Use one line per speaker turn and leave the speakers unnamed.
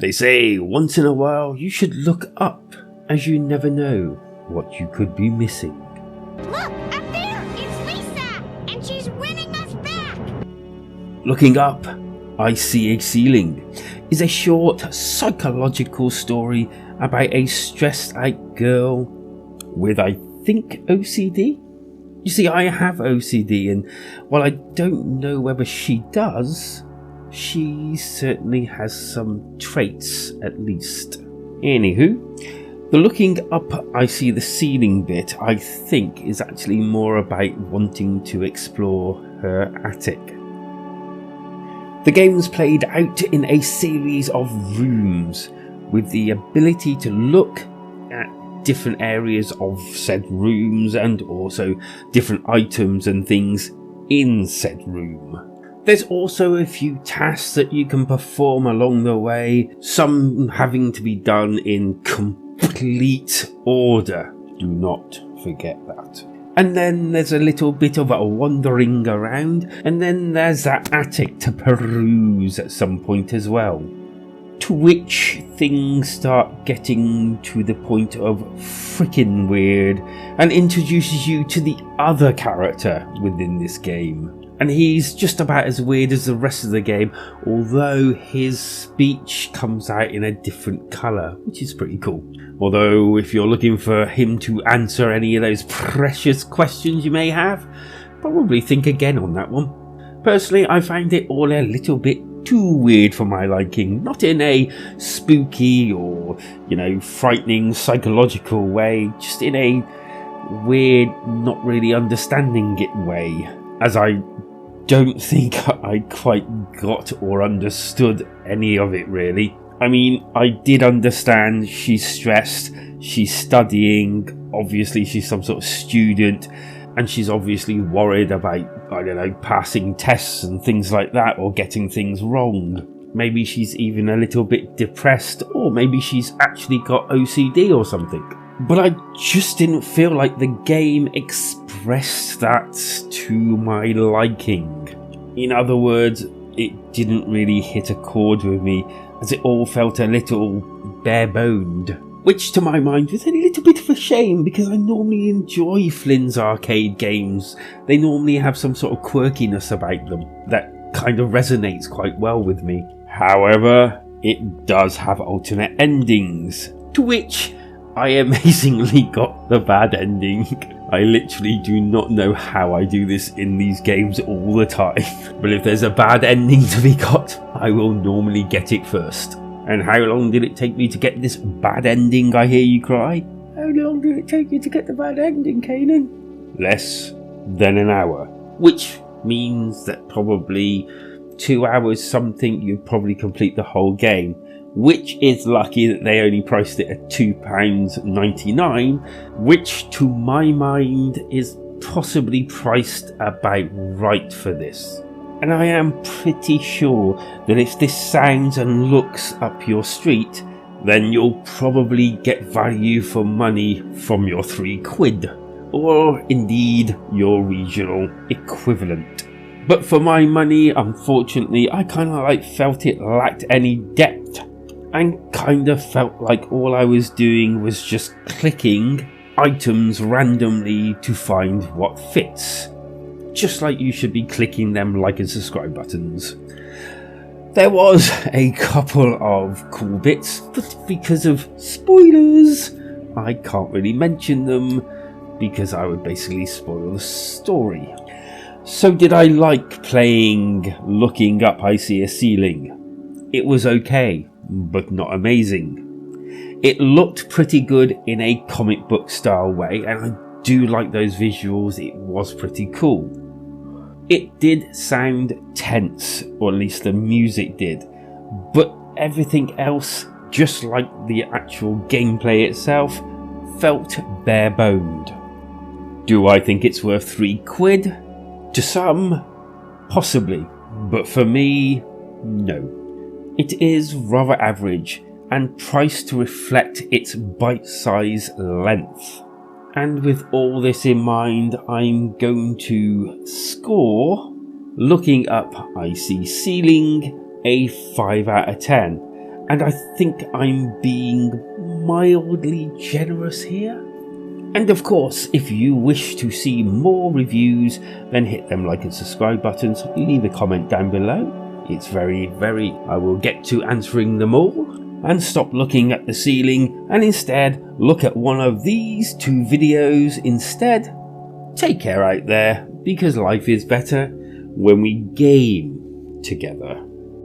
They say once in a while you should look up, as you never know what you could be missing.
Look, up there, it's Lisa, and she's winning us back.
Looking Up, I See a Ceiling is a short psychological story about a stressed out girl with, I think, OCD? You see, I have OCD, and while I don't know whether she does, she certainly has some traits at least. Anywho, the looking up I see the ceiling bit, I think, is actually more about wanting to explore her attic. The game was played out in a series of rooms with the ability to look at different areas of said rooms and also different items and things in said room. There's also a few tasks that you can perform along the way, some having to be done in complete order. Do not forget that. And then there's a little bit of a wandering around, and then there's that attic to peruse at some point as well. To which things start getting to the point of freaking weird and introduces you to the other character within this game. And he's just about as weird as the rest of the game, although his speech comes out in a different colour, which is pretty cool. Although if you're looking for him to answer any of those precious questions you may have, probably think again on that one. Personally, I find it all a little bit too weird for my liking, not in a spooky or, frightening psychological way, just in a weird, not really understanding it way, as I don't think I quite got or understood any of it really. I mean, I did understand she's stressed, she's studying, obviously she's some sort of student, and she's obviously worried about, passing tests and things like that, or getting things wrong. Maybe she's even a little bit depressed, or maybe she's actually got OCD or something. But I just didn't feel like the game expressed that to my liking. In other words, it didn't really hit a chord with me, as it all felt a little bare-boned. Which to my mind was a little bit of a shame, because I normally enjoy Flynns arcade games. They normally have some sort of quirkiness about them that kind of resonates quite well with me. However, it does have alternate endings, to which I amazingly got the bad ending. I literally do not know how I do this in these games all the time. But if there's a bad ending to be got, I will normally get it first. And how long did it take me to get this bad ending, I hear you cry? How long did it take you to get the bad ending, Kanan? Less than an hour. Which means that probably 2 hours something you'd probably complete the whole game. Which is lucky that they only priced it at £2.99, which to my mind is possibly priced about right for this. And I am pretty sure that if this sounds and looks up your street, then you'll probably get value for money from your £3, or indeed your regional equivalent. But for my money, unfortunately, I kind of felt it lacked any depth, and kind of felt like all I was doing was just clicking items randomly to find what fits. Just like you should be clicking them like and subscribe buttons. There was a couple of cool bits, but because of spoilers, I can't really mention them because I would basically spoil the story. So did I like playing Looking Up I See a Ceiling? It was okay, but not amazing. It looked pretty good in a comic book style way, and I do like those visuals. It was pretty cool. It did sound tense, or at least the music did, but everything else, just like the actual gameplay itself, felt bare-boned. Do I think it's worth £3? To some, possibly, but for me, no. It is rather average and priced to reflect its bite-size length. And with all this in mind, I'm going to score Looking Up I See Ceiling a 5 out of 10. And I think I'm being mildly generous here. And of course, if you wish to see more reviews, then hit them like and subscribe buttons. Leave a comment down below. It's I will get to answering them all. And stop looking at the ceiling and instead look at one of these 2 videos instead. Take care out there, because life is better when we game together.